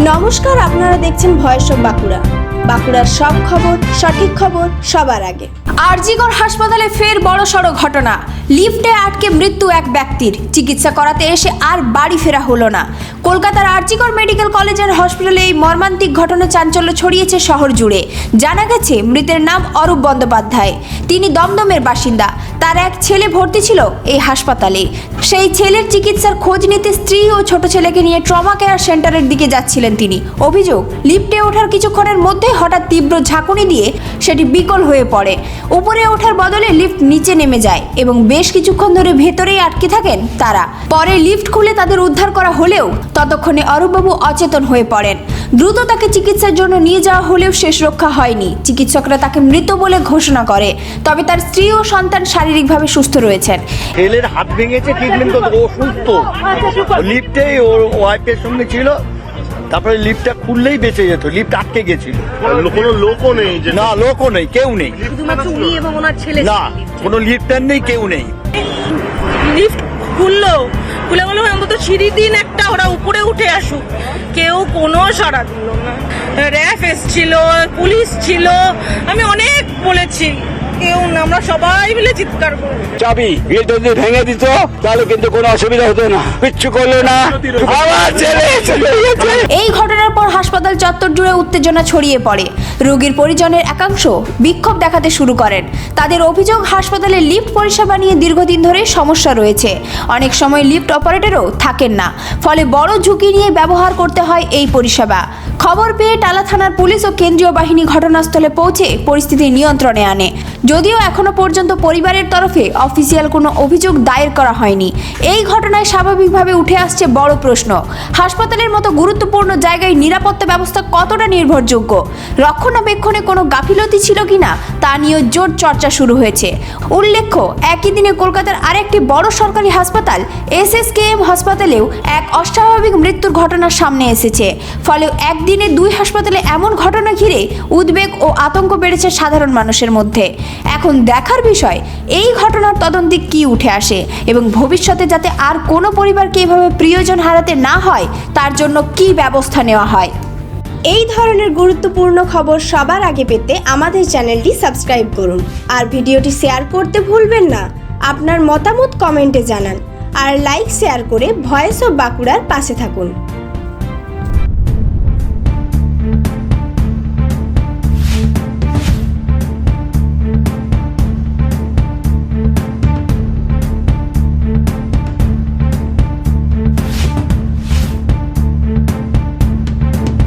নমস্কার, আপনারা দেখছেন ভয়েস অফ বাঁকুড়া। বাঁকুড়ার সব খবর, সঠিক খবর সবার আগে। আরজিকর হাসপাতালে ফের বড়সড় ঘটনা। লিফটে আটকে মৃত্যু এক ব্যক্তির। চিকিৎসা করাতে এসে আর বাড়ি ফেরা হলো না। কলকাতার আরজিকর মেডিকেল কলেজের হসপিটালে এই মর্মান্তিক ঘটনা চাঞ্চল্য ছড়িয়েছে শহর জুড়ে। জানা গেছে মৃতের নাম অরূপ বন্দ্যোপাধ্যায়। তিনি দমদমের বাসিন্দা। তার এক ছেলে ভর্তি ছিল এই হাসপাতালে। সেই ছেলের চিকিৎসার খোঁজ নিতে স্ত্রী ও ছোট ছেলেকে নিয়ে ট্রমা কেয়ার সেন্টারের দিকে যাচ্ছিলেন তিনি। অভিযোগ, লিফটে ওঠার কিছুক্ষণের মধ্যে হঠাৎ তীব্র ঝাঁকুনি দিয়ে সেটি বিকল হয়ে পড়ে। উপরে ওঠার বদলে লিফট নিচে নেমে যায় এবং বেশ কিছুক্ষণ ধরে ভেতরেই আটকে থাকেন তারা। পরে লিফট খুলে তাদের উদ্ধার করা হলেও ততক্ষণে অরূপবাবু অচেতন হয়ে পড়েন। দ্রুত তাকে চিকিৎসার জন্য নিয়ে যাওয়া হলেও শেষ রক্ষা হয়নি। চিকিৎসকরা তাকে মৃত বলে ঘোষণা করে। তবে তার স্ত্রী ও সন্তান শারীরিকভাবে সুস্থ রয়েছেন। ছেলের হাত ভেঙেছে, ট্রিটমেন্ট করতে ও সুস্থ। লিফটে ওর ওয়াইফের সঙ্গে ছিল, তারপরে লিফটটা খুললেই বেঁচে যেত। লিফট আটকে গেছিল। কোনো লোকও নেই? না, লোকও নেই, কেউ নেই। শুধুমাত্র উনি এবং ওনার ছেলে। না, কোনো লিফটার নেই, কেউ নেই। লিফট খুলে বললাম অন্তত সিঁড়ি দিন একটা, ওরা উপরে উঠে আসুক। কেউ কোনো সাড়া দিল না। র্যাফ এসছিল, পুলিশ ছিল, আমি অনেক বলেছি, কেউ না। আমরা সবাই মিলে চিৎকার করি। চাবি গেট যদি ভেঙে দিত তাহলে কিন্তু কোনো অসুবিধা হতো না, কিচ্ছু করলো না। আমার ছেলে চলে গেছে। এই ঘটনার পর হাসপাতাল চত্বর জুড়ে উত্তেজনা ছড়িয়ে পড়ে। রোগীর পরিজনের একাংশ বিক্ষোভ দেখাতে শুরু করেন। তাদের অভিযোগ, হাসপাতালে লিফট পরিষেবা নিয়ে দীর্ঘদিন ধরে সমস্যা রয়েছে। অনেক সময় লিফট অপারেটরও থাকেন না, ফলে বড় ঝুঁকি নিয়ে ব্যবহার করতে হয় এই পরিষেবা। খবর পেয়ে টালা থানার পুলিশ ও কেন্দ্রীয় বাহিনী ঘটনাস্থলে পৌঁছে পরিস্থিতি নিয়ন্ত্রণে আনে। যদিও এখনো পর্যন্ত পরিবারের তরফে অফিসিয়াল কোনো অভিযোগ দায়ের করা হয়নি। এই ঘটনায় স্বাভাবিকভাবে উঠে আসছে বড় প্রশ্ন, হাসপাতালের মতো গুরুত্বপূর্ণ জায়গায় নিরাপত্তা ব্যবস্থা কতটা নির্ভরযোগ্য? রক্ষণাবেক্ষণে কোনো গাফিলতি ছিল কিনা তা নিয়ে জোর চর্চা শুরু হয়েছে। উল্লেখ্য, একই দিনে কলকাতার আরেকটি বড় সরকারি হাসপাতাল SSKM হাসপাতালেও এক অস্বাভাবিক মৃত্যুর ঘটনা সামনে এসেছে। ফলে একদিনে দুই হাসপাতালে এমন ঘটনা ঘিরে উদ্বেগ ও আতঙ্ক বেড়েছে সাধারণ মানুষের মধ্যে। এখন দেখার বিষয়, এই ঘটনার তদন্তে কি উঠে আসে এবং ভবিষ্যতে যাতে আর কোনো পরিবারকে এভাবে প্রিয়জন হারাতে না হয় তার জন্য কি ব্যবস্থা নেওয়া হয়। এই ধরনের গুরুত্বপূর্ণ খবর সবার আগে পেতে আমাদের চ্যানেলটি সাবস্ক্রাইব করুন আর ভিডিওটি শেয়ার করতে ভুলবেন না। আপনার মতামত কমেন্টে জানান আর লাইক শেয়ার করে ভয়েস অফ বাঁকুড়ার পাশে থাকুন।